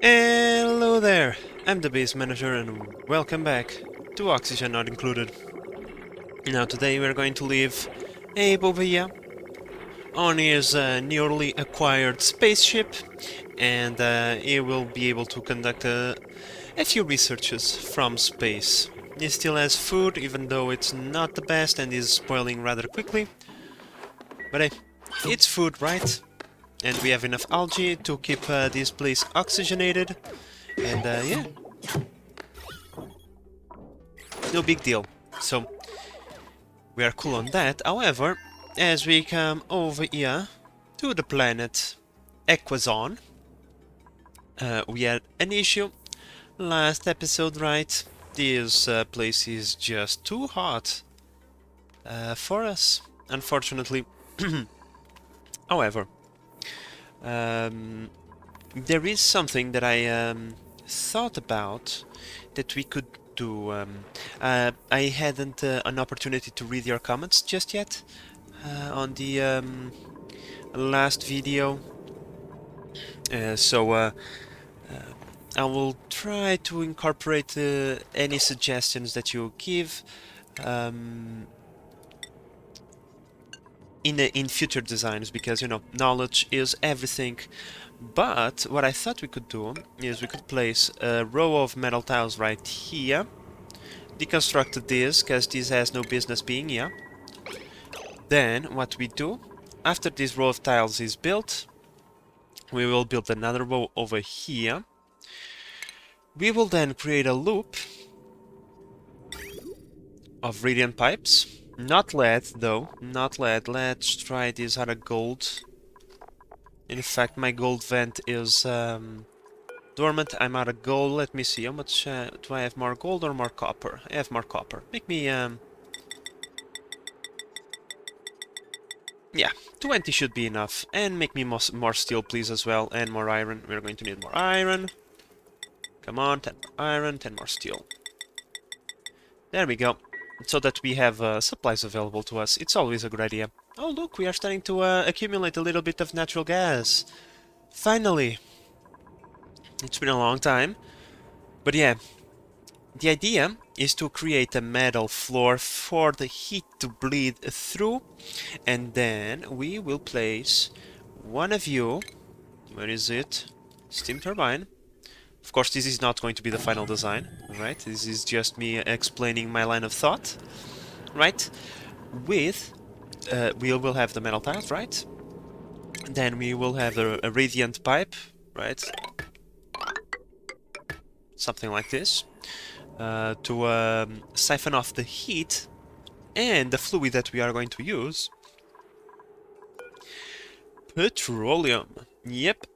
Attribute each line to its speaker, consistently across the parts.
Speaker 1: Hello there, I'm the base manager and welcome back to Oxygen Not Included. Now today we're going to leave ep20 on his newly acquired spaceship, and he will be able to conduct a few researches from space. He still has food, even though it's not the best and is spoiling rather quickly. But hey, it's food, right? And we have enough algae to keep this place oxygenated. And yeah, no big deal. So we are cool on that. However, as we come over here to the planet Equazon, we had an issue last episode, right? This place is just too hot for us, unfortunately. However, there is something that I thought about that we could do. I hadn't an opportunity to read your comments just yet on the last video, so I will try to incorporate any suggestions that you give in future designs, because you know, knowledge is everything. But what I thought we could do is we could place a row of metal tiles right here, deconstruct this because this has no business being here. Then what we do, after this row of tiles is built, we will build another row over here. We will then create a loop of radiant pipes. Not lead, though. Not lead. Let's try this out of gold. In fact, my gold vent is dormant. I'm out of gold. Let me see. How much do I have? More gold or more copper? I have more copper. Make me yeah, 20 should be enough. And make me more steel, please, as well. And more iron. We're going to need more iron. Come on, 10 more iron, 10 more steel. There we go. So that we have supplies available to us. It's always a good idea. Oh, look, we are starting to accumulate a little bit of natural gas. Finally. It's been a long time. But yeah, the idea is to create a metal floor for the heat to bleed through. And then we will place one of you. Where is it? Steam turbine. Of course, this is not going to be the final design, right? This is just me explaining my line of thought, right? With, we will have the metal tiles, right? Then we will have a radiant pipe, right? Something like this, to siphon off the heat and the fluid that we are going to use. Petroleum. Yep.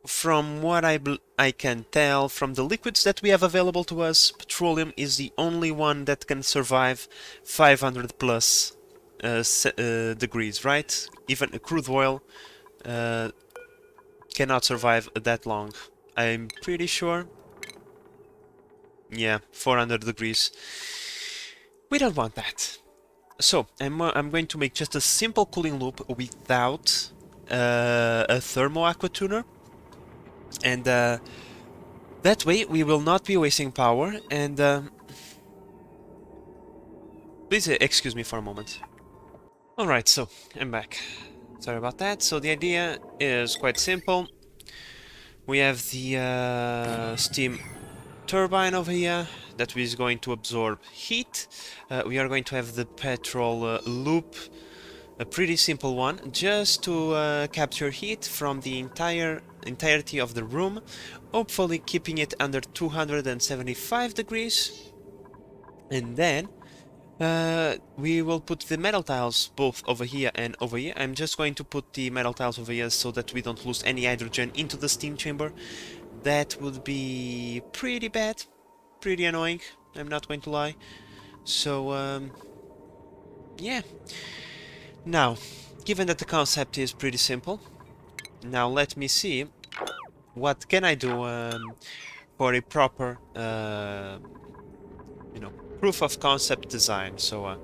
Speaker 1: From what I can tell from the liquids that we have available to us, petroleum is the only one that can survive 500 plus degrees, right? Even crude oil cannot survive that long. I'm pretty sure. Yeah, 400 degrees. We don't want that. So, I'm going to make just a simple cooling loop without a thermo aqua tuner. And that way we will not be wasting power. And please excuse me for a moment. Alright, so I'm back. Sorry about that. So the idea is quite simple. We have the steam turbine over here that is going to absorb heat. We are going to have the petrol loop, a pretty simple one, just to capture heat from the entirety of the room, hopefully keeping it under 275 degrees. And then we will put the metal tiles both over here and over here. I'm just going to put the metal tiles over here so that we don't lose any hydrogen into the steam chamber. That would be pretty bad, pretty annoying, I'm not going to lie. So yeah. Now, given that the concept is pretty simple, now let me see what can I do for a proper, you know, proof of concept design. So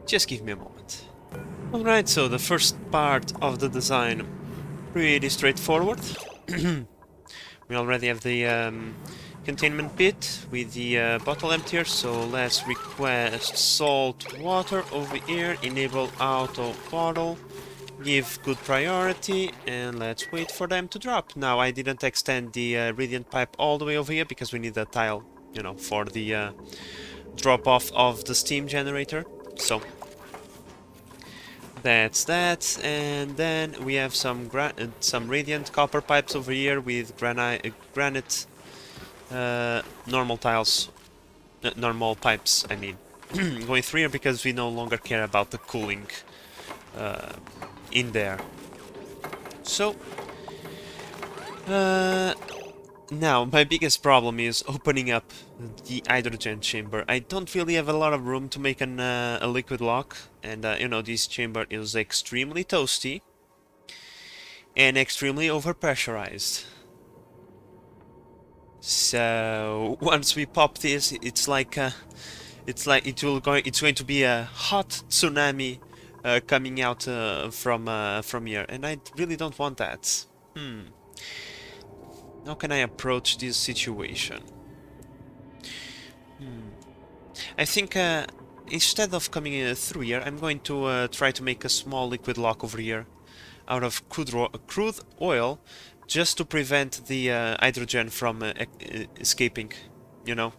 Speaker 1: just give me a moment. Alright, so the first part of the design, pretty straightforward. We already have the containment pit with the bottle emptier, so let's request salt water over here, enable auto bottle, give good priority, and let's wait for them to drop. Now, I didn't extend the radiant pipe all the way over here because we need a tile, you know, for the drop-off of the steam generator. So that's that, and then we have some radiant copper pipes over here with granite normal tiles, normal pipes. I mean, going through here because we no longer care about the cooling in there. So now my biggest problem is opening up the hydrogen chamber. I don't really have a lot of room to make a liquid lock, and you know, this chamber is extremely toasty and extremely overpressurized. So once we pop this, it's going to be a hot tsunami coming out from here, and I really don't want that. How can I approach this situation? I think instead of coming through here, I'm going to try to make a small liquid lock over here out of crude oil, just to prevent the hydrogen from escaping, you know,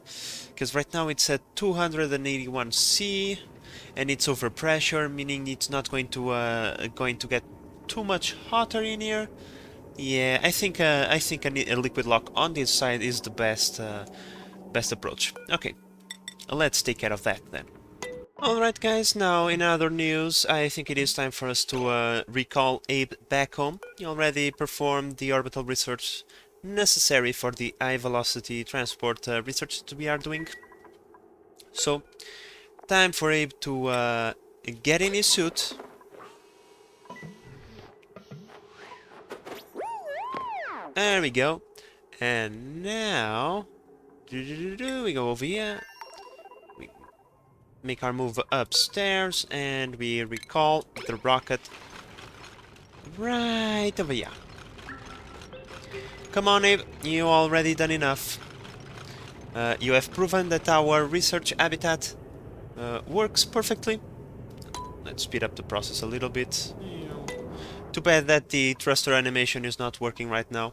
Speaker 1: because right now it's at 281 C and it's over pressure, meaning it's not going to get too much hotter in here. Yeah, I think a liquid lock on this side is the best approach. Okay, let's take care of that then. Alright guys, now in other news, I think it is time for us to recall Abe back home. He already performed the orbital research necessary for the high-velocity transport research that we are doing. So, time for Abe to get in his suit. There we go. And now, we go over here. Make our move upstairs, and we recall the rocket right over here. Come on, Abe, you already done enough. You have proven that our research habitat works perfectly. Let's speed up the process a little bit. Too bad that the thruster animation is not working right now.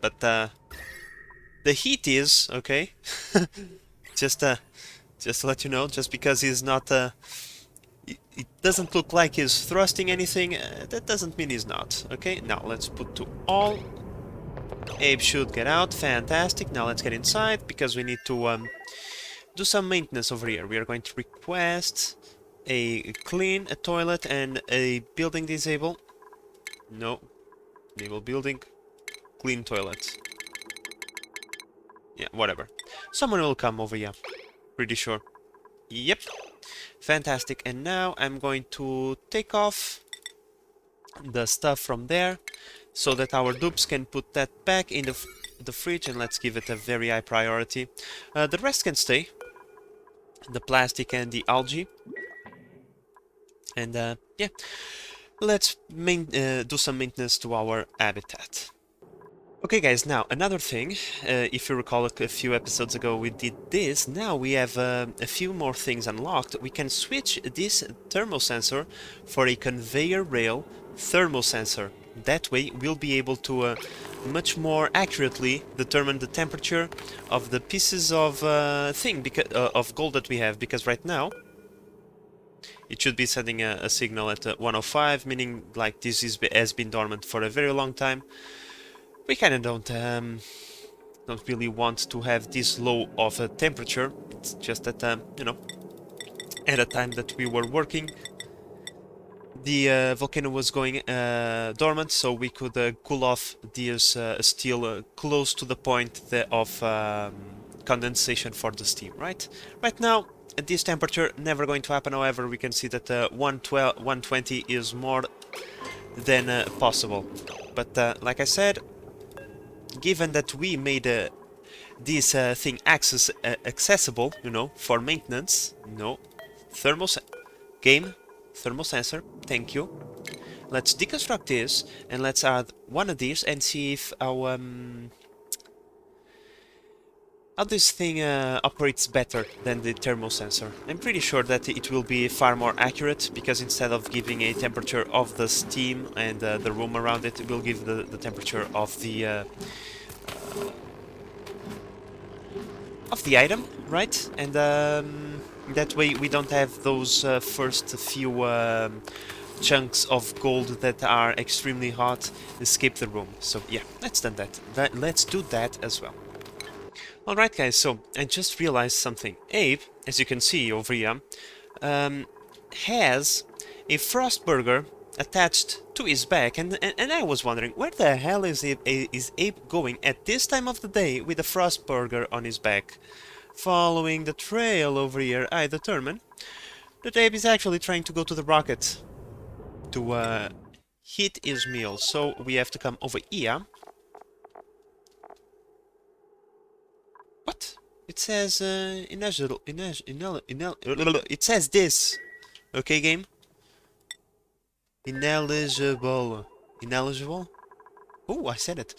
Speaker 1: But the heat is, okay? Just to let you know, just because he's not, it doesn't look like he's thrusting anything, that doesn't mean he's not, okay? Now, let's put to all. Abe should get out, fantastic. Now let's get inside, because we need to do some maintenance over here. We are going to request a toilet, and a building disable. No. Enable building. Clean toilet. Yeah, whatever. Someone will come over here. Pretty sure. Yep. Fantastic. And now I'm going to take off the stuff from there so that our dupes can put that back in the fridge, and let's give it a very high priority. The rest can stay. The plastic and the algae. And yeah, let's do some maintenance to our habitat. Okay guys, now another thing, if you recall a few episodes ago we did this, now we have a few more things unlocked. We can switch this thermosensor for a conveyor rail thermosensor. That way we'll be able to much more accurately determine the temperature of the pieces of of gold that we have, because right now it should be sending a signal at 105, meaning like this has been dormant for a very long time. We kind of don't really want to have this low of a temperature. It's just that, you know, at a time that we were working, the volcano was going dormant, so we could cool off this steel close to the point of condensation for the steam, right? Right now, at this temperature, never going to happen. However, we can see that 120 is more than possible. But like I said, given that we made this thing accessible, you know, for maintenance, no, thermosensor, thank you. let's deconstruct this and let's add one of these and see if our how this thing operates better than the thermal sensor. I'm pretty sure that it will be far more accurate, because instead of giving a temperature of the steam and the room around it, it will give the temperature of the item, right? And that way we don't have those first few chunks of gold that are extremely hot escape the room. So yeah, let's do that. Let's do that as well. Alright guys, so I just realized something. Abe, as you can see over here, has a frost burger attached to his back, and I was wondering, where the hell is Abe going at this time of the day with a frost burger on his back? Following the trail over here, I determine that Abe is actually trying to go to the rocket to heat his meal. So we have to come over here. What? It says ineligible. It says this. Okay, game. Ineligible. Ineligible? Oh, I said it.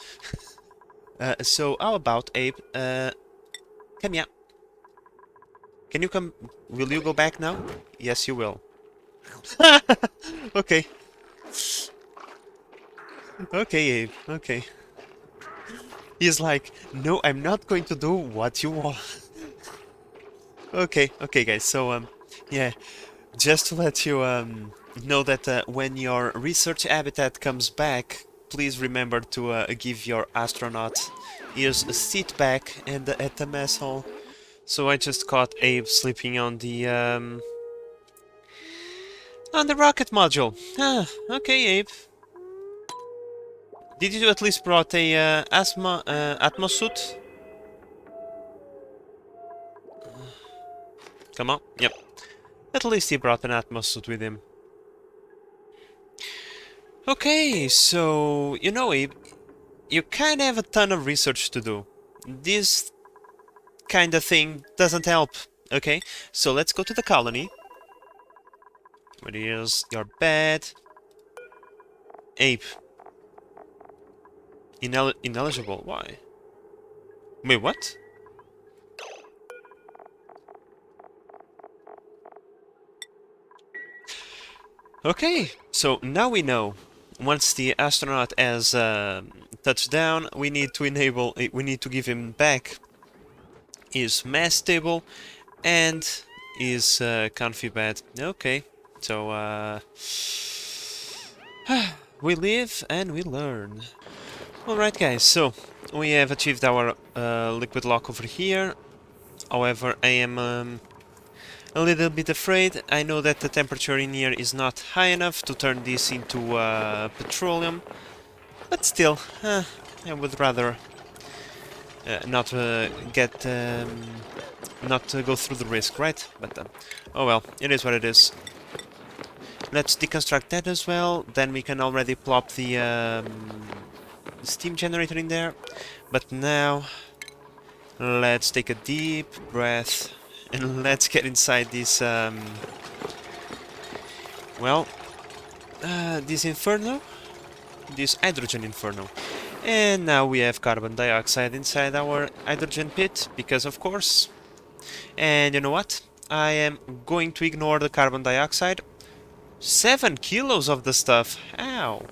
Speaker 1: So how about Abe? Come here. Can you come? Will you go back now? Yes, you will. Okay. Okay, Abe. Okay. He's like, no, I'm not going to do what you want. Okay, okay, guys. So, yeah, just to let you know that when your research habitat comes back, please remember to give your astronaut ears a seat back and at the mess hall. So I just caught Abe sleeping on the rocket module. Ah, okay, Abe. Did you at least brought a Atmos suit? Come on. Yep. At least he brought an Atmos suit with him. Okay, so you know, Abe, you kind of have a ton of research to do. This kind of thing doesn't help. Okay, so let's go to the colony. Where is your bed? Abe. Ineligible. Why? Wait, what? Okay, so now we know. Once the astronaut has touched down, we need to give him back his mass table and his comfy bed. Okay, so we live and we learn. Alright guys, so we have achieved our liquid lock over here. However, I am a little bit afraid. I know that the temperature in here is not high enough to turn this into petroleum, but still, I would rather not go through the risk, right? But oh well, it is what it is. Let's deconstruct that as well. Then we can already plop the steam generator in there. But now, let's take a deep breath and let's get inside this this inferno, this hydrogen inferno. And now we have carbon dioxide inside our hydrogen pit, because of course. And you know what? I am going to ignore the carbon dioxide. 7 kilos of the stuff. Ow.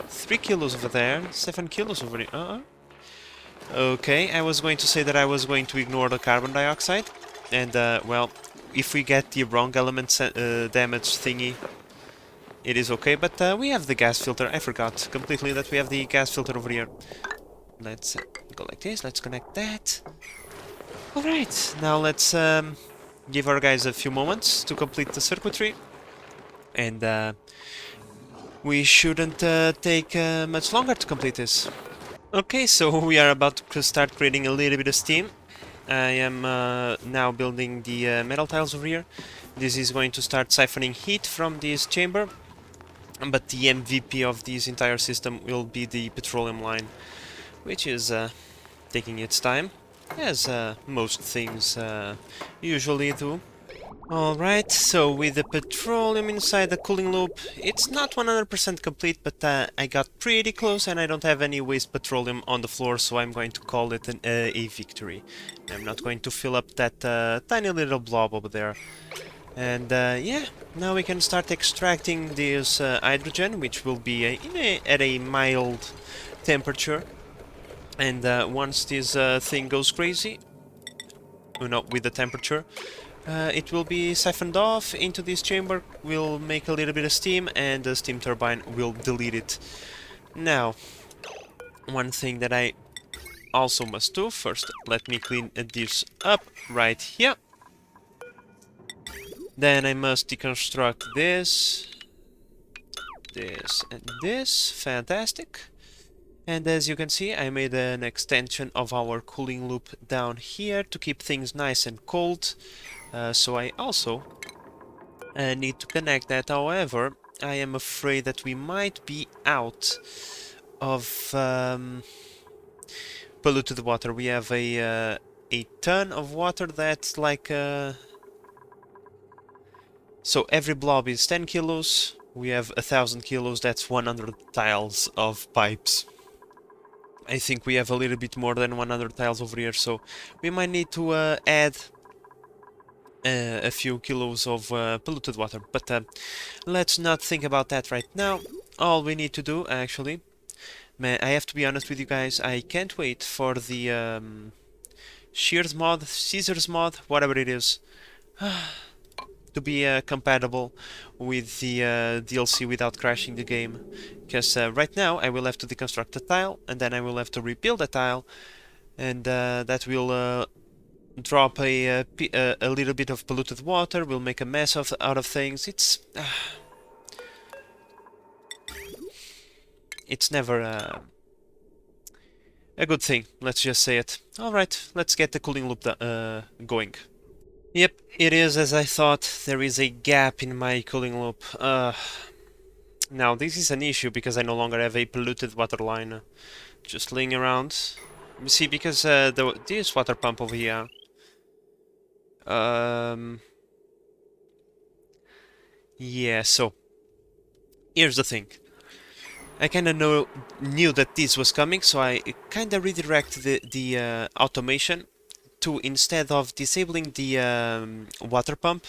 Speaker 1: 3 kilos over there, 7 kilos over here. Okay, I was going to say that I was going to ignore the carbon dioxide. And, well, if we get the wrong element damage thingy, it is okay. But we have the gas filter. I forgot completely that we have the gas filter over here. Let's go like this. Let's connect that. Alright, now let's give our guys a few moments to complete the circuitry. And we shouldn't take much longer to complete this. Okay, so we are about to start creating a little bit of steam. I am now building the metal tiles over here. This is going to start siphoning heat from this chamber. But the MVP of this entire system will be the petroleum line, which is taking its time, as most things usually do. Alright, so with the petroleum inside the cooling loop, it's not 100% complete, but I got pretty close and I don't have any waste petroleum on the floor, so I'm going to call it a victory. I'm not going to fill up that tiny little blob over there. And yeah, now we can start extracting this hydrogen, which will be at a mild temperature. And once this thing goes crazy, with the temperature, it will be siphoned off into this chamber, will make a little bit of steam, and the steam turbine will delete it. Now, one thing that I also must do, first let me clean this up right here. Then I must deconstruct this, and this. Fantastic. And as you can see, I made an extension of our cooling loop down here to keep things nice and cold. So I also need to connect that. However, I am afraid that we might be out of polluted water. We have a ton of water that's like... So every blob is 10 kilos. We have 1,000 kilos. That's 100 tiles of pipes. I think we have a little bit more than 100 tiles over here, so we might need to add a few kilos of polluted water. But let's not think about that right now. All we need to do, actually, man, I have to be honest with you guys, I can't wait for the Shears mod, Scissors mod, whatever it is, to be compatible with the DLC without crashing the game. Because right now I will have to deconstruct a tile, and then I will have to rebuild a tile, and that will drop a little bit of polluted water, will make a mess out of things. It's never a good thing, let's just say it. Alright, let's get the cooling loop going. Yep, it is as I thought. There is a gap in my cooling loop. Now, this is an issue because I no longer have a polluted water line just laying around. You see, because this water pump over here... yeah, so... Here's the thing. I kinda knew that this was coming, so I kinda redirected the automation to, instead of disabling the water pump,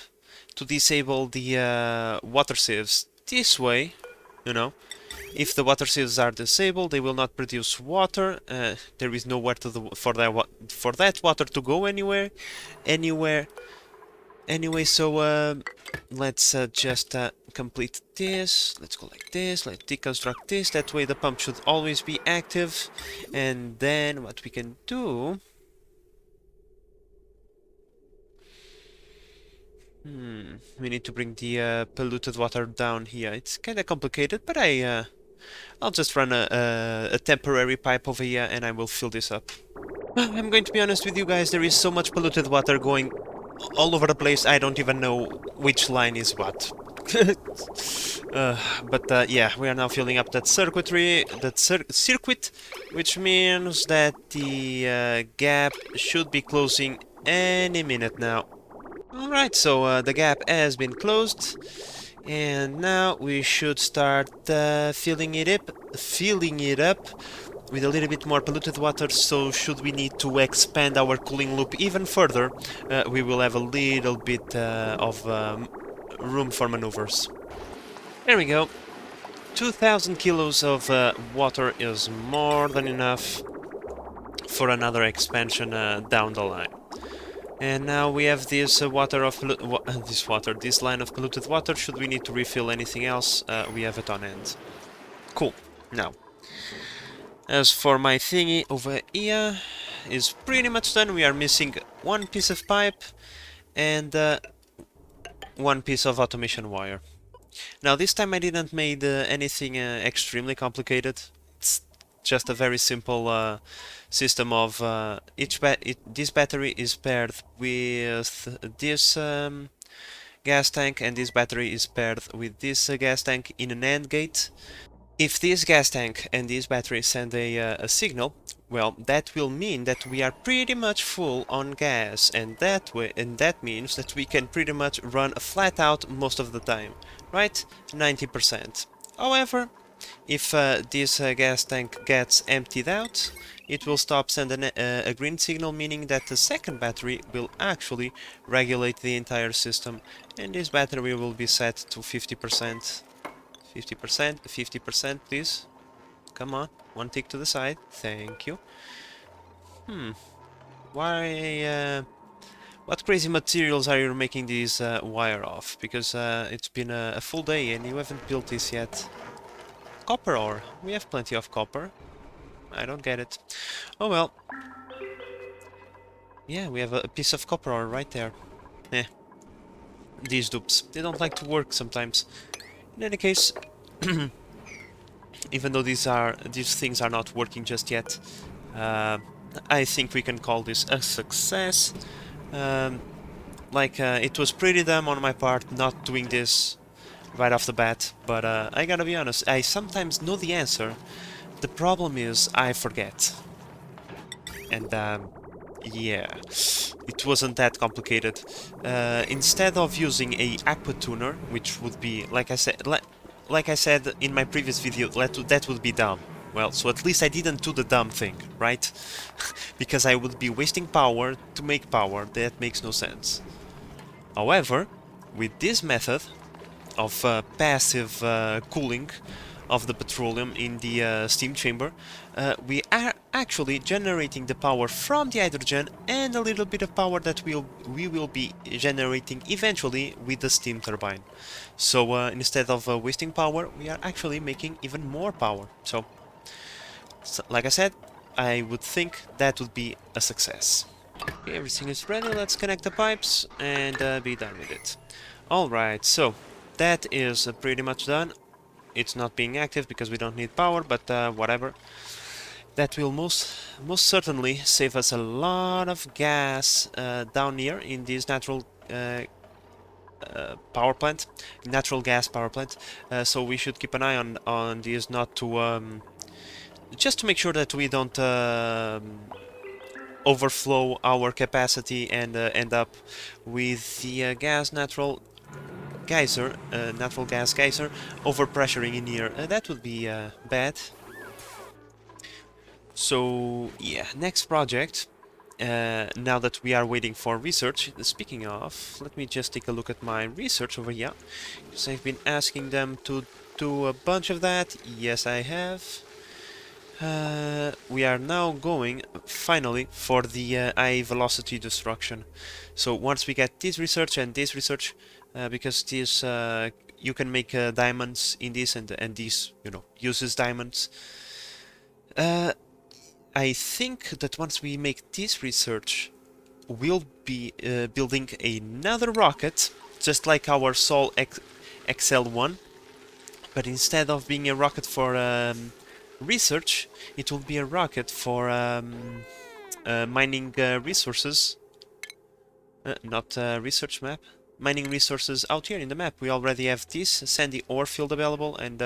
Speaker 1: to disable the water sieves. This way, you know, if the water sieves are disabled, they will not produce water. There is nowhere for that water to go anywhere. Anyway, so let's just complete this. Let's go like this. Let's deconstruct this. That way the pump should always be active. And then what we can do... we need to bring the polluted water down here. It's kind of complicated, but I'll just run a temporary pipe over here and I will fill this up. I'm going to be honest with you guys, there is so much polluted water going all over the place, I don't even know which line is what. But yeah, we are now filling up that circuit, which means that the gap should be closing any minute now. Alright, so the gap has been closed, and now we should start filling it up with a little bit more polluted water. So should we need to expand our cooling loop even further, we will have a little bit of room for maneuvers. There we go. 2,000 kilos of water is more than enough for another expansion down the line. And now we have this line of polluted water. Should we need to refill anything else, we have it on hand. Cool. Now, as for my thingy over here, is pretty much done. We are missing one piece of pipe and one piece of automation wire. Now this time I didn't make anything extremely complicated. It's just a very simple system of this battery is paired with this gas tank, and this battery is paired with this gas tank in an AND gate. If this gas tank and this battery send a signal, well, that will mean that we are pretty much full on gas, and that means that we can pretty much run flat out most of the time, right? 90%. However, if this gas tank gets emptied out, it will stop sending a green signal, meaning that the second battery will actually regulate the entire system, and this battery will be set to 50%. 50%, 50%, please. Come on, one tick to the side. Thank you. Why, what crazy materials are you making these wire of? Because it's been a full day and you haven't built this yet. Copper ore. We have plenty of copper. I don't get it. Oh well. Yeah, we have a piece of copper ore right there. Eh, these dupes. They don't like to work sometimes. In any case, even though these things are not working just yet, uh, I think we can call this a success. Um, it was pretty dumb on my part not doing this right off the bat, but I gotta be honest, I sometimes know the answer. The problem is I forget. And yeah, it wasn't that complicated. Instead of using a aqua tuner, which would be, like I said in my previous video, that would be dumb. Well, so at least I didn't do the dumb thing, right? Because I would be wasting power to make power. That makes no sense. However, with this method of passive cooling of the petroleum in the steam chamber, we are actually generating the power from the hydrogen and a little bit of power that we will be generating eventually with the steam turbine. So instead of wasting power, we are actually making even more power. So like I said, I would think that would be a success. Okay, everything is ready. Let's connect the pipes and be done with it. Alright, so that is pretty much done. It's not being active because we don't need power, but whatever. That will most certainly save us a lot of gas down here in this power plant, natural gas power plant. So we should keep an eye on these, not to just to make sure that we don't overflow our capacity and end up with the natural gas geyser overpressuring in here. That would be bad. So yeah, next project. Now that we are waiting for research, speaking of, let me just take a look at my research over here, because I've been asking them to do a bunch of that. Yes, I have. We are now going, finally, for the high velocity destruction. So once we get this research and this research, because this you can make diamonds in this, and this, uses diamonds. I think that once we make this research, we'll be building another rocket, just like our Sol XL1, but instead of being a rocket for research, it will be a rocket for mining resources. Not research map. Mining resources out here in the map. We already have this sandy ore field available, and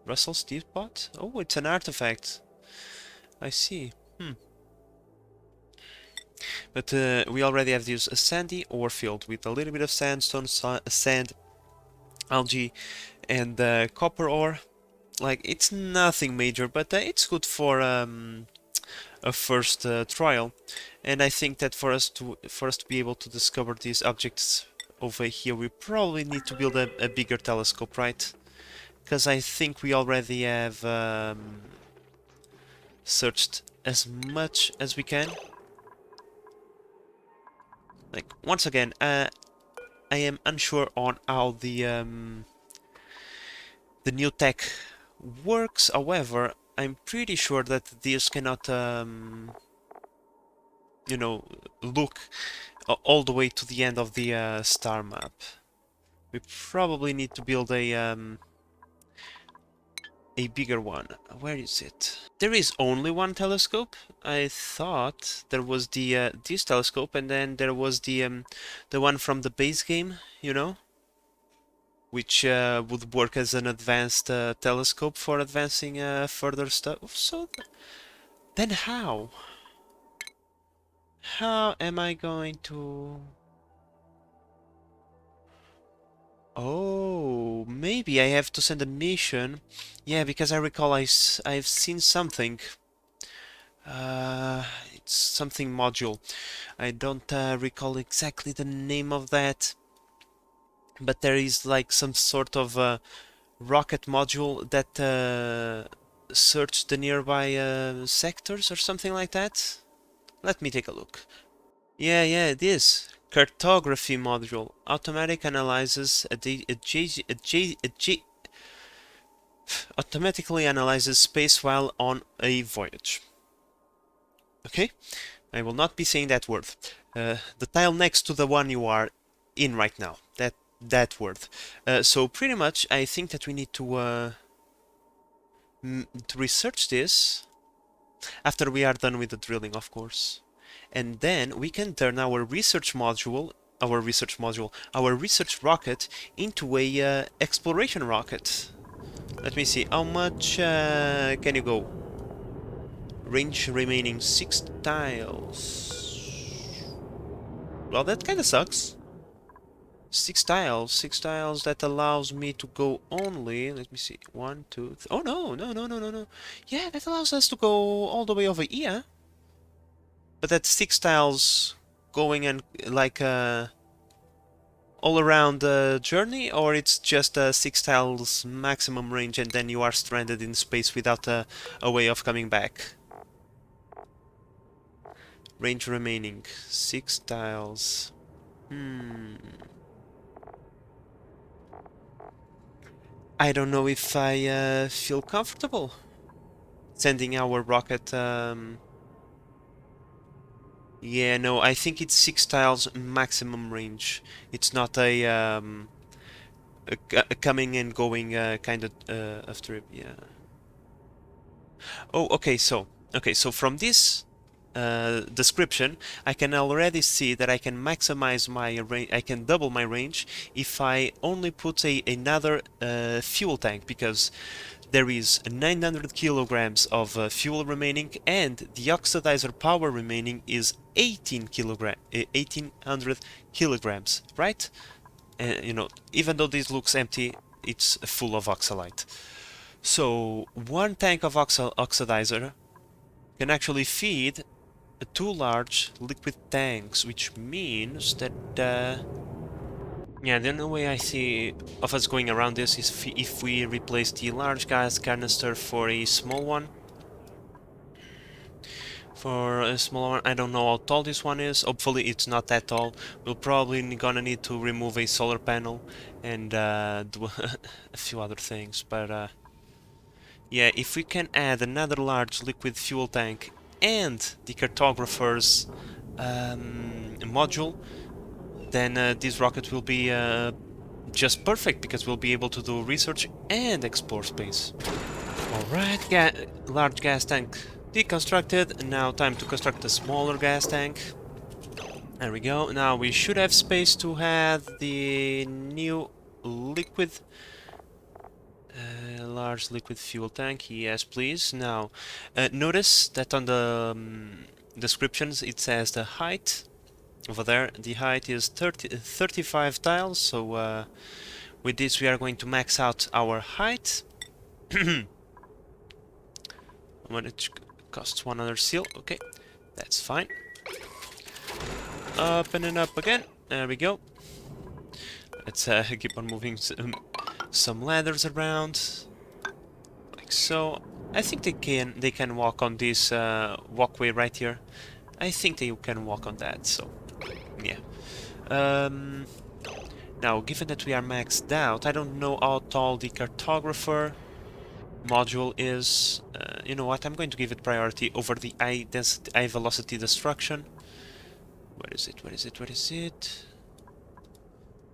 Speaker 1: Russell's Teapot? Oh, it's an artifact. I see. But we already have this sandy ore field with a little bit of sandstone, sand, algae, and copper ore. Like, it's nothing major, but it's good for a first trial. And I think that for us to be able to discover these objects over here, we probably need to build a bigger telescope, right? Because I think we already have searched as much as we can. Like, once again, I am unsure on how the new tech works. However, I'm pretty sure that this cannot, look all the way to the end of the star map. We probably need to build a bigger one. Where is it? There is only one telescope. I thought there was the this telescope, and then there was the one from the base game, which would work as an advanced telescope for advancing further stuff. So then how? How am I going to... Oh, maybe I have to send a mission. Yeah, because I recall I've seen something. It's something module. I don't recall exactly the name of that, but there is like some sort of rocket module that search the nearby sectors or something like that. Let me take a look. Yeah, it is. Cartography module. Automatic analyzes automatically analyzes space while on a voyage. Okay? I will not be saying that word. The tile next to the one you are in right now. That word. So pretty much, I think that we need to research this after we are done with the drilling, of course, and then we can turn our our research rocket into a exploration rocket. Let me see. How much can you go? Range remaining 6 tiles. Well, that kind of sucks. 6 tiles that allows me to go only, let me see, 1, 2, oh no. Yeah, that allows us to go all the way over here. But that's 6 tiles going and like all around the journey, or it's just 6 tiles maximum range and then you are stranded in space without a way of coming back. Range remaining 6 tiles. I don't know if I feel comfortable sending our rocket. Yeah, no, I think it's 6 tiles maximum range. It's not a coming and going kind of trip. Yeah. Oh, okay, so from this description, I can already see that I can maximize my range. I can double my range if I only put another fuel tank, because there is 900 kilograms of fuel remaining, and the oxidizer power remaining is 1800 kilograms, right? You know, even though this looks empty, it's full of oxalite. So one tank of oxidizer can actually feed 2 large liquid tanks, which means that yeah, the only way I see of us going around this is if we replace the large gas canister for a small one. For a small one, I don't know how tall this one is. Hopefully it's not that tall. We'll probably gonna need to remove a solar panel and do a few other things, but yeah, if we can add another large liquid fuel tank and the cartographer's module, then this rocket will be just perfect, because we'll be able to do research and explore space. Alright, large gas tank deconstructed. Now time to construct a smaller gas tank. There we go. Now we should have space to have the new liquid large liquid fuel tank. Yes, please. Now notice that on the descriptions it says the height. Over there, the height is 35 tiles, so with this we are going to max out our height. When it costs 100 seal, okay, that's fine. Up and then up again, there we go. Let's keep on moving some ladders around, like so. I think they can walk on this walkway right here. I think they can walk on that, so yeah. Now, given that we are maxed out, I don't know how tall the cartographer module is. You know what? I'm going to give it priority over the high velocity destruction. Where is it? Where is it? Where is it?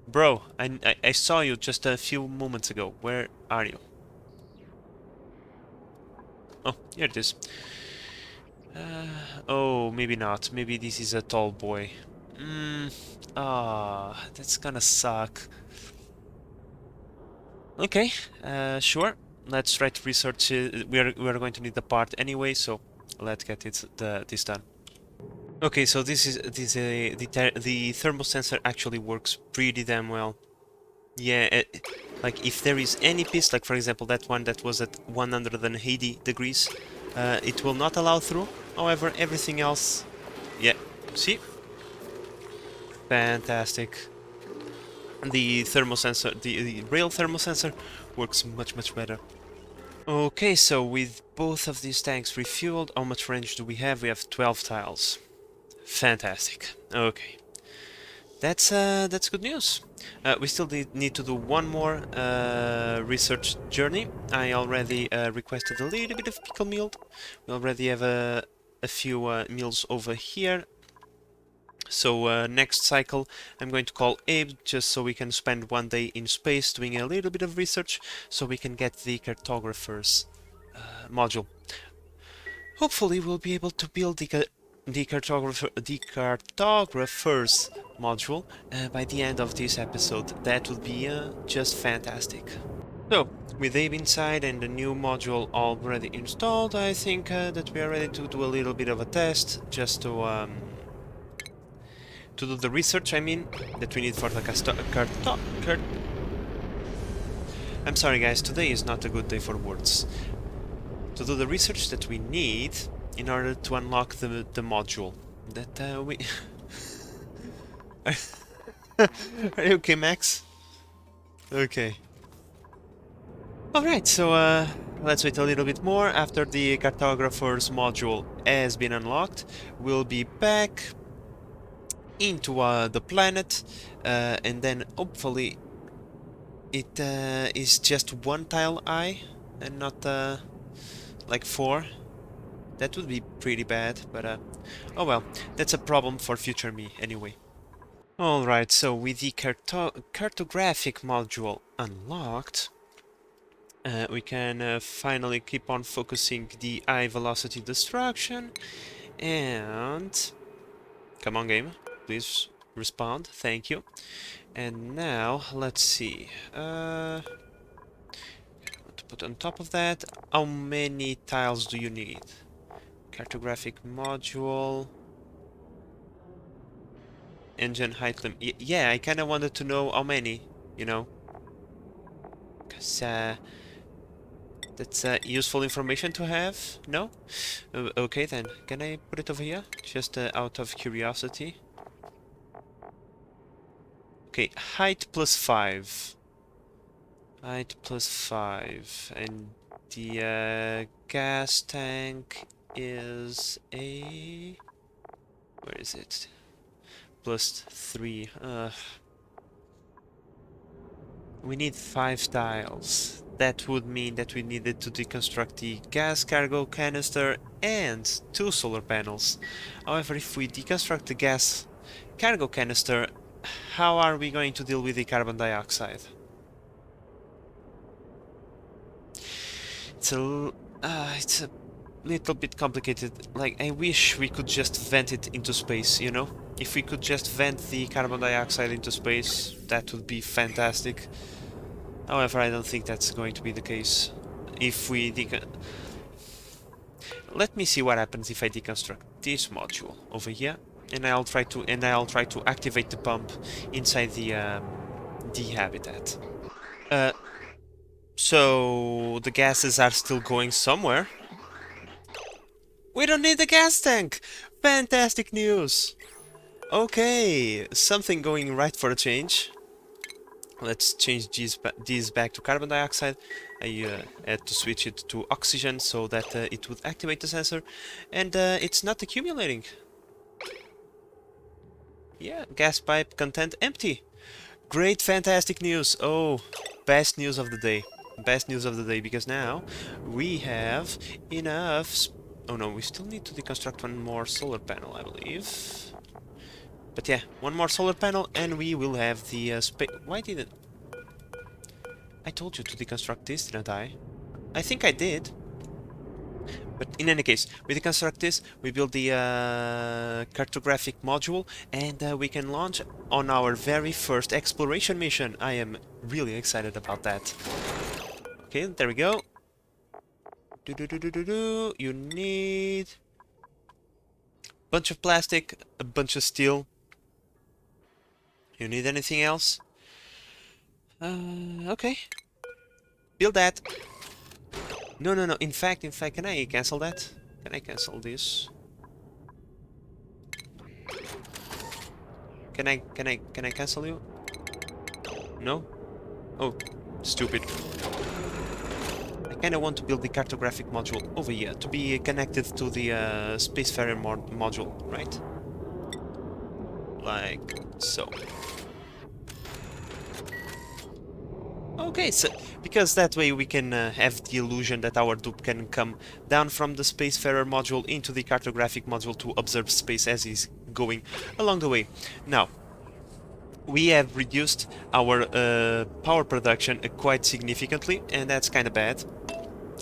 Speaker 1: Bro, I saw you just a few moments ago. Where are you? Oh, here it is. Oh, maybe not. Maybe this is a tall boy. That's gonna suck. Okay, sure. Let's try to research it. We are going to need the part anyway, so let's get this done. Okay, so the thermal sensor actually works pretty damn well. Yeah, like if there is any piece, like for example that one that was at 180 degrees, it will not allow through. However, everything else, yeah, see? Fantastic. The thermal sensor, the rail thermal sensor works much better. Okay, so with both of these tanks refueled, how much range do we have? We have 12 tiles. Fantastic. Okay. That's good news. We still need to do one more research journey. I already requested a little bit of pickle meal. We already have a few meals over here. So next cycle I'm going to call Abe just so we can spend one day in space doing a little bit of research so we can get the cartographer's module. Hopefully we'll be able to build the cartographer's module by the end of this episode. That would be just fantastic. So, with Abe inside and the new module already installed, I think that we are ready to do a little bit of a test, just to do the research, I mean, that we need for the I'm sorry guys, today is not a good day for words. To do the research that we need in order to unlock the module that we... Are you okay, Max? Okay. Alright, so let's wait a little bit more. After the cartographer's module has been unlocked, we'll be back into the planet, and then hopefully it is just one tile eye and not like 4. That would be pretty bad, but oh well, that's a problem for future me anyway. Alright, so with the cartographic module unlocked, we can finally keep on focusing the high velocity destruction, and... Come on game, please respond, thank you. And now, let's see, what to put on top of that, how many tiles do you need? Cartographic module... Engine height limit. Yeah, I kind of wanted to know how many, you know. Because that's useful information to have. No? Okay then. Can I put it over here? Just out of curiosity. Okay, height plus 5. Height plus 5. And the gas tank is a... Where is it? Plus 3. We need 5 tiles. That would mean that we needed to deconstruct the gas cargo canister and 2 solar panels. However, if we deconstruct the gas cargo canister, how are we going to deal with the carbon dioxide? It's a little bit complicated. Like, I wish we could just vent it into space, you know? If we could just vent the carbon dioxide into space, that would be fantastic. However, I don't think that's going to be the case. If we let me see what happens if I deconstruct this module over here, and I'll try to activate the pump inside the habitat. So the gases are still going somewhere. We don't need the gas tank! Fantastic news! Okay, something going right for a change. Let's change these back to carbon dioxide. I had to switch it to oxygen so that it would activate the sensor. And it's not accumulating. Yeah, gas pipe content empty. Great, fantastic news. Oh, best news of the day. Best news of the day, because now we have enough... Oh no, we still need to deconstruct one more solar panel, I believe. But yeah, one more solar panel and we will have the space... Why didn't... I told you to deconstruct this, didn't I? I think I did. But in any case, we deconstruct this, we build the cartographic module, and we can launch on our very first exploration mission. I am really excited about that. Okay, there we go. You need a bunch of plastic, a bunch of steel. You need anything else? Okay. Build that. No, no, no. In fact, can I cancel that? Can I cancel this? Can I cancel you? No? Oh, stupid. I kinda want to build the cartographic module over here to be connected to the spacefarer module, right? Like so. Okay, so because that way we can have the illusion that our dupe can come down from the spacefarer module into the cartographic module to observe space as he's going along the way. Now, we have reduced our power production quite significantly, and that's kind of bad.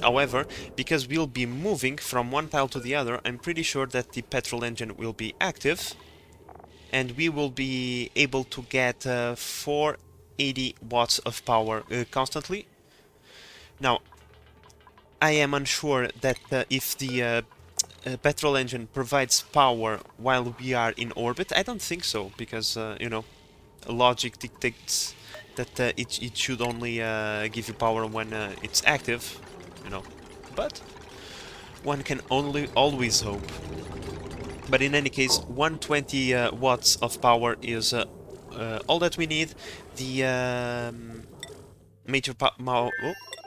Speaker 1: However, because we'll be moving from one tile to the other, I'm pretty sure that the petrol engine will be active, and we will be able to get 480 watts of power constantly. Now, I am unsure that if the petrol engine provides power while we are in orbit. I don't think so, because, you know, logic dictates that it should only give you power when it's active, you know. But one can only always hope. But in any case, 120 watts of power is all that we need. The major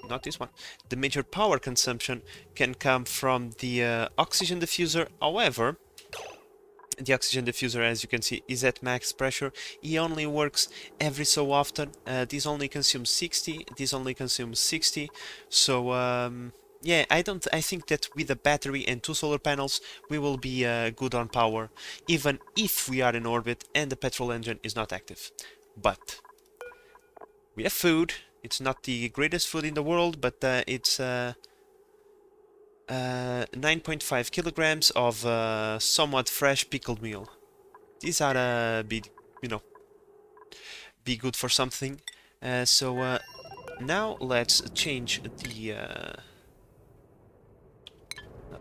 Speaker 1: not this one. The major power consumption can come from the oxygen diffuser. However, the oxygen diffuser, as you can see, is at max pressure. He only works every so often. This only consumes 60. This only consumes 60. So yeah, I think that with a battery and 2 solar panels, we will be good on power, even if we are in orbit and the petrol engine is not active. But we have food. It's not the greatest food in the world, but it's 9.5 kilograms of somewhat fresh pickled meal. These are you know, be good for something. So now let's change the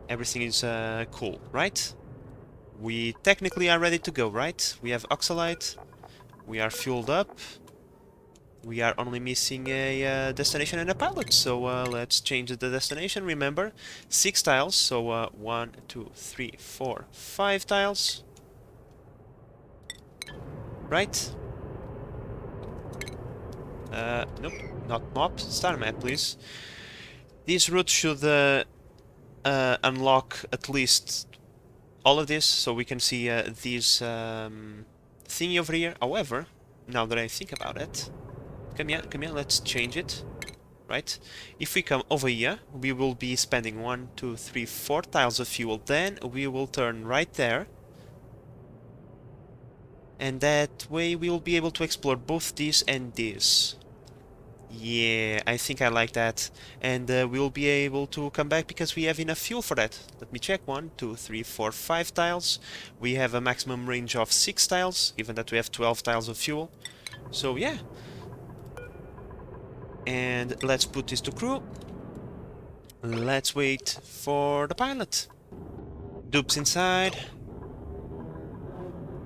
Speaker 1: everything is cool, right? We technically are ready to go, right? We have oxalite, we are fueled up, we are only missing a destination and a pilot, so let's change the destination. Remember, 6 tiles, so 1, 2, 3, 4, 5 tiles, right? Nope, not mop, star map, please. These routes should unlock at least all of this, so we can see this thingy over here. However, now that I think about it, come here, let's change it, right? If we come over here, we will be spending 1, 2, 3, 4 tiles of fuel, then we will turn right there, and that way we will be able to explore both this and this. Yeah, I think I like that. And we'll be able to come back because we have enough fuel for that. Let me check. 1, 2, 3, 4, 5 tiles. We have a maximum range of 6 tiles, given that we have 12 tiles of fuel. So yeah. And let's put this to crew. Let's wait for the pilot. Dupe's inside.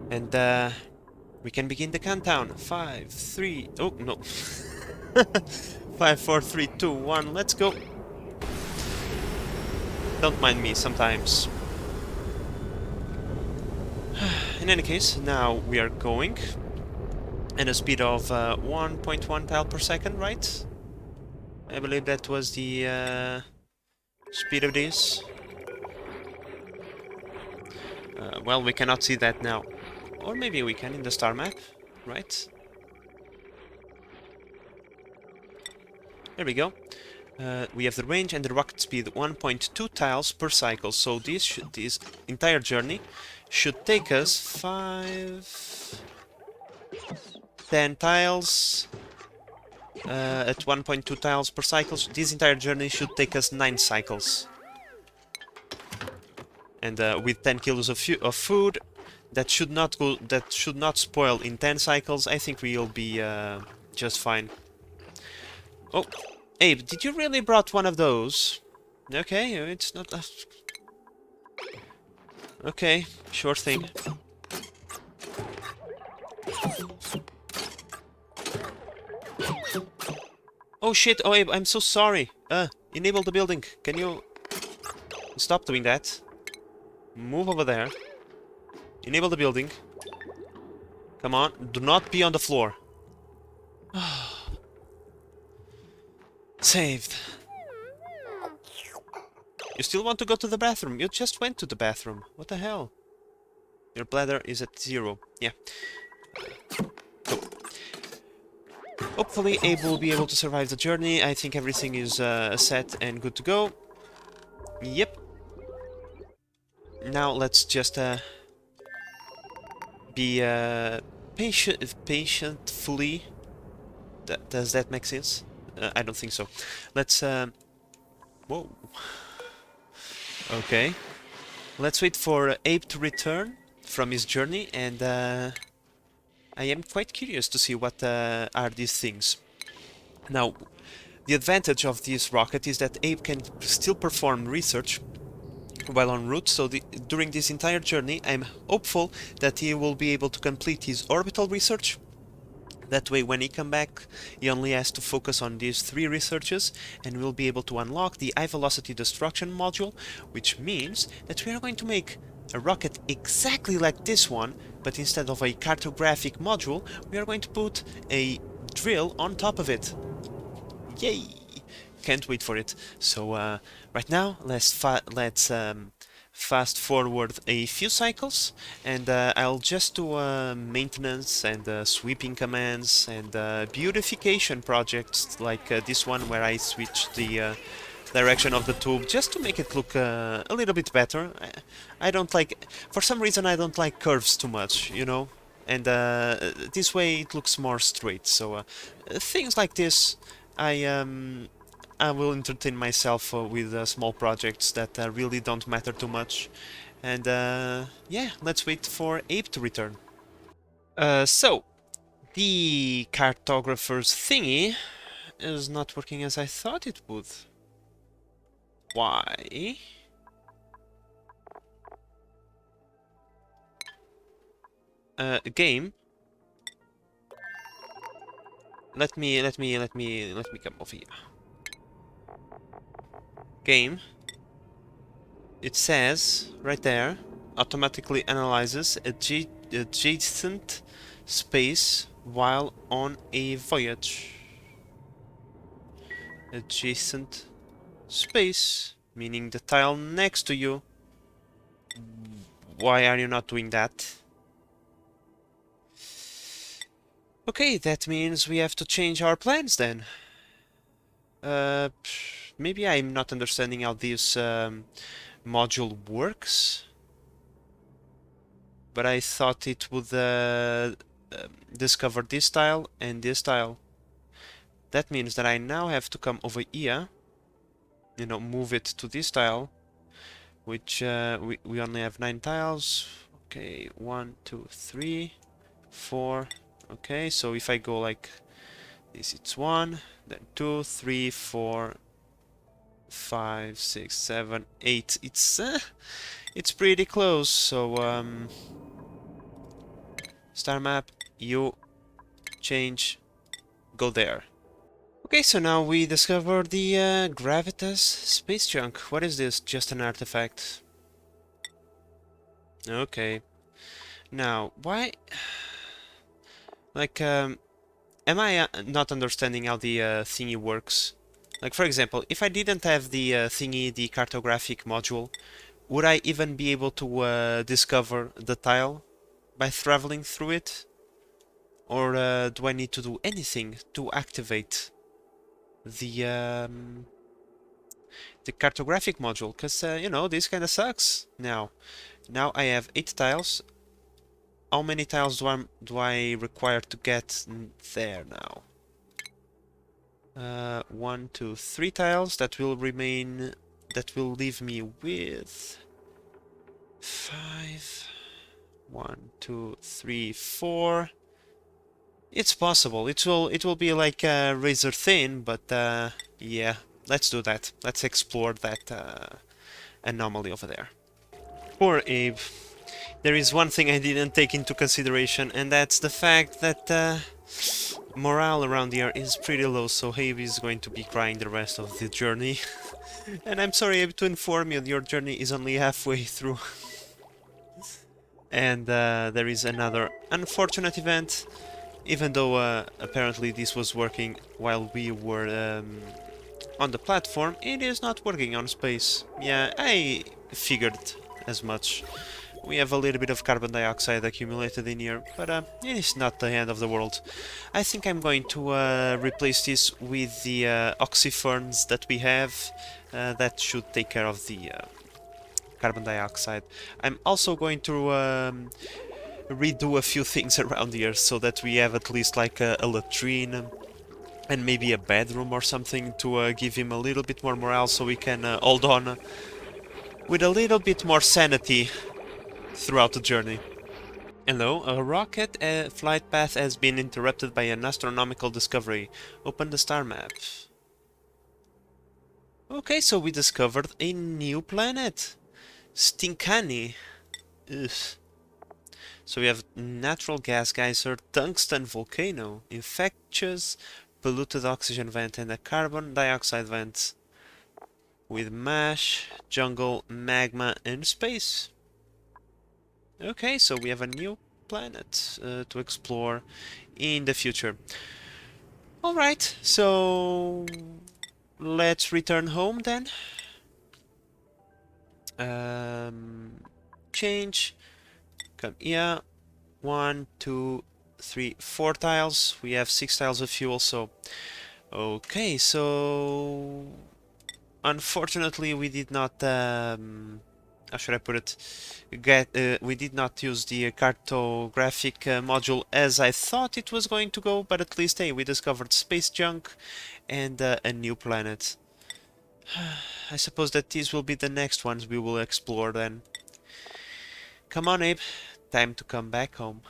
Speaker 1: And we can begin the countdown. 5, 3... Oh, no. 5, 4, 3, 2, 1, let's go. Don't mind me sometimes. In any case, now we are going at a speed of 1.1 tile per second, right? I believe that was the speed of this. Well, we cannot see that now. Or maybe we can in the star map, right? There we go. We have the range and the rocket speed 1.2 tiles per cycle, so this entire journey should take us 10 tiles at 1.2 tiles per cycle. So this entire journey should take us 9 cycles. And with 10 kilos of food, that should not spoil in 10 cycles. I think we'll be just fine. Oh, Abe, did you really brought one of those? Okay, it's not... okay, sure thing. Oh shit, oh Abe, I'm so sorry. Enable the building. Can you stop doing that? Move over there. Enable the building. Come on, do not be on the floor. Saved. You still want to go to the bathroom? You just went to the bathroom. What the hell? Your bladder is at 0. Yeah. Cool. Hopefully Abe will be able to survive the journey. I think everything is set and good to go. Yep. Now let's just be patientfully. Does that make sense? I don't think so. Let's whoa. Okay. Let's wait for Abe to return from his journey, and I am quite curious to see what are these things. Now, the advantage of this rocket is that Abe can still perform research while en route, so during this entire journey I'm hopeful that he will be able to complete his orbital research. That way, when he comes back, he only has to focus on these 3 researches, and we'll be able to unlock the high-velocity destruction module, which means that we are going to make a rocket exactly like this one, but instead of a cartographic module, we are going to put a drill on top of it. Yay! Can't wait for it. So, right now, let's fast forward a few cycles, and I'll just do maintenance and sweeping commands and beautification projects like this one where I switch the direction of the tube just to make it look a little bit better. I don't like, for some reason I don't like curves too much, you know, and this way it looks more straight. So things like this, I will entertain myself with small projects that really don't matter too much. And yeah, let's wait for Abe to return. So, the cartographer's thingy is not working as I thought it would. Why? Game. Let me come over here. Game. It says right there, automatically analyzes adjacent space while on a voyage. Adjacent space, meaning the tile next to you. Why are you not doing that? Okay, that means we have to change our plans then. Maybe I'm not understanding how this module works, but I thought it would discover this tile and this tile. That means that I now have to come over here, you know, move it to this tile, which we only have 9 tiles. Okay, 1, 2, 3, 4. Okay, so if I go like this, it's 1, then 2, 3, 4, 5, 6, 7, 8. It's pretty close. So star map, you change, go there. Okay, so now we discover the gravitas space junk. What is this? Just an artifact. Okay. Now, why? Like, am I not understanding how the thingy works? Like, for example, if I didn't have the thingy, the cartographic module, would I even be able to discover the tile by traveling through it? Or do I need to do anything to activate the cartographic module? Because, you know, this kind of sucks. Now I have 8 tiles. How many tiles do I require to get there now? 1, 2, 3 tiles. That will remain. That will leave me with 5. 1, 2, 3, 4. It's possible. It will be like razor thin, but yeah, let's do that. Let's explore that anomaly over there. Poor Abe. There is one thing I didn't take into consideration, and that's the fact that morale around here is pretty low, so Abe is going to be crying the rest of the journey. And I'm sorry, Abe, to inform you, your journey is only halfway through. And there is another unfortunate event. Even though apparently this was working while we were on the platform, it is not working on space. Yeah, I figured as much. We have a little bit of carbon dioxide accumulated in here, but it is not the end of the world. I think I'm going to replace this with the oxyferns that we have. That should take care of the carbon dioxide. I'm also going to redo a few things around here so that we have at least like a latrine and maybe a bedroom or something to give him a little bit more morale so we can hold on with a little bit more sanity throughout the journey. Hello, a rocket flight path has been interrupted by an astronomical discovery. Open the star map. Okay, so we discovered a new planet. Stinkani. Ugh. So we have natural gas geyser, tungsten volcano, infectious, polluted oxygen vent, and a carbon dioxide vent with mash, jungle, magma, and space. Okay, so we have a new planet to explore in the future. Alright, so let's return home then. Change, come here. 1, 2, 3, 4 tiles. We have 6 tiles of fuel, so... Okay, so... Unfortunately, we did not... how should I put it? We did not use the cartographic module as I thought it was going to go, but at least, hey, we discovered space junk and a new planet. I suppose that these will be the next ones we will explore then. Come on, Abe. Time to come back home.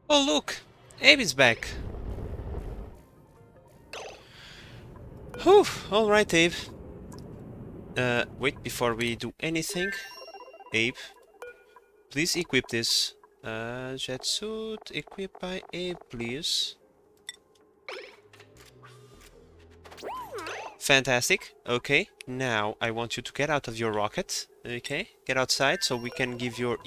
Speaker 1: Oh, look! Abe is back. Whew! Alright, Abe. Wait, before we do anything. Abe, please equip this. Jet suit, equipped by Abe, please. Fantastic. Okay, now I want you to get out of your rocket. Okay, get outside so we can give your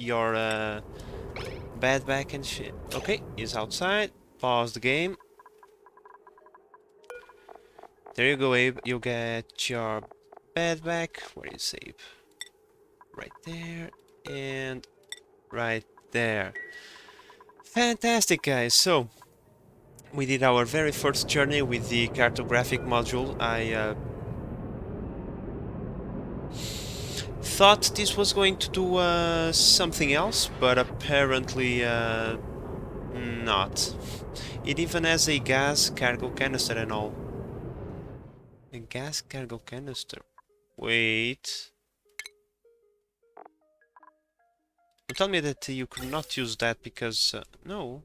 Speaker 1: bed back and shit. Okay, he's outside. Pause the game. There you go, Abe. You get your bed back. Where is Abe? Right there. And right there. Fantastic, guys. So, we did our very first journey with the cartographic module. I thought this was going to do something else, but apparently not. It even has a gas cargo canister and all. A gas cargo canister. Wait. Don't tell me that you could not use that because... no.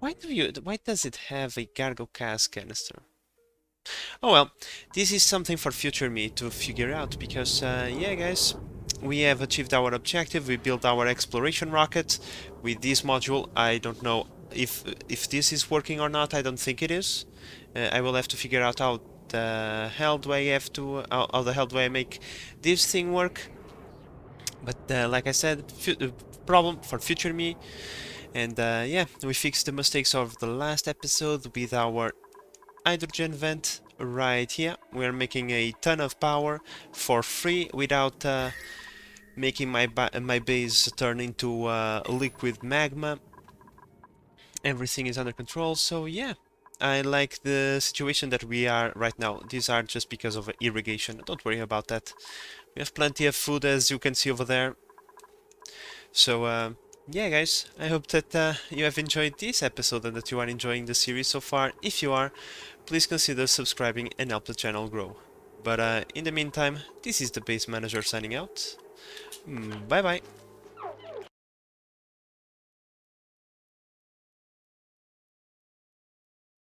Speaker 1: Why does it have a cargo gas canister? Oh well, this is something for future me to figure out because, yeah guys, we have achieved our objective. We built our exploration rocket with this module. I don't know if this is working or not. I don't think it is. I will have to figure out how the hell do I have to how the hell do I make this thing work. But like I said, problem for future me. And yeah, we fixed the mistakes of the last episode with our hydrogen vent right here. We're making a ton of power for free without making my base turn into liquid magma. Everything is under control, so yeah. I like the situation that we are right now. These are just because of irrigation. Don't worry about that. We have plenty of food, as you can see over there. So yeah guys, I hope that you have enjoyed this episode and that you are enjoying the series so far. If you are, please consider subscribing and help the channel grow. But in the meantime, this is the Base Manager signing out. Bye bye.